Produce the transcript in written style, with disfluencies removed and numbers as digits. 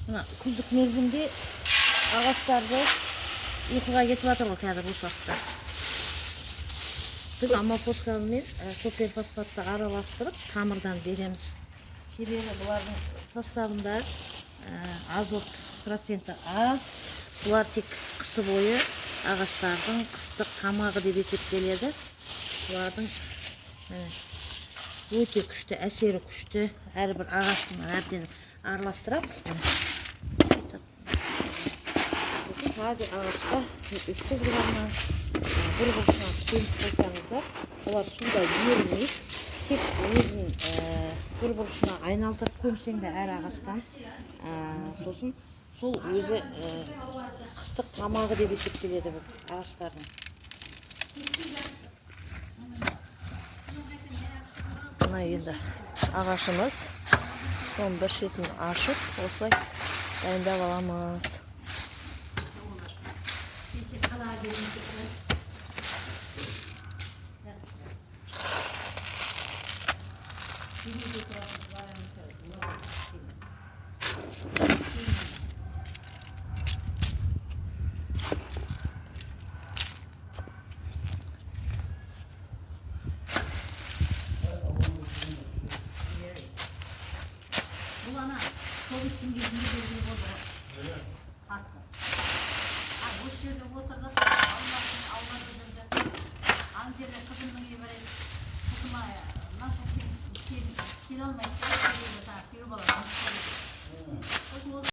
Mına күздік мерзімде ағаштарды ұйқыға кетіп жатыр ғой қазір осы уақытта. Біз аммофоскамен суперфосфатты араластырып тамырдан береміз. Себебі бұлардың составында азот проценті аз. Бұлар тек қысы бойы ағаштардың қыстық тамағы деп есептеледі. Бұлардың өте күшті, әсері күшті. Әрбір ағаштың әбден араластырамыз. Қазір ағашқа 300 граммнан бір бұрышына көміп қойсаңыздар, олар суда ерімейді. Тек өзін бір бұрышына айналдырып көмсең де әр ағаштан, сосын сол өзі қыстық тамағы деп есептеледі бұл ағаштардың. Мына енді ағашымыз соның бір шетін ашып, осылай дайындап аламыз. Bu ana Covid'in gezini belli oldu. Evet. Hakkı. Ha bu yerde oturdu. Allah'ın dedi. Anjeli kızının gibi kızıma nasıl kil almayı istiyor. Kil balığı.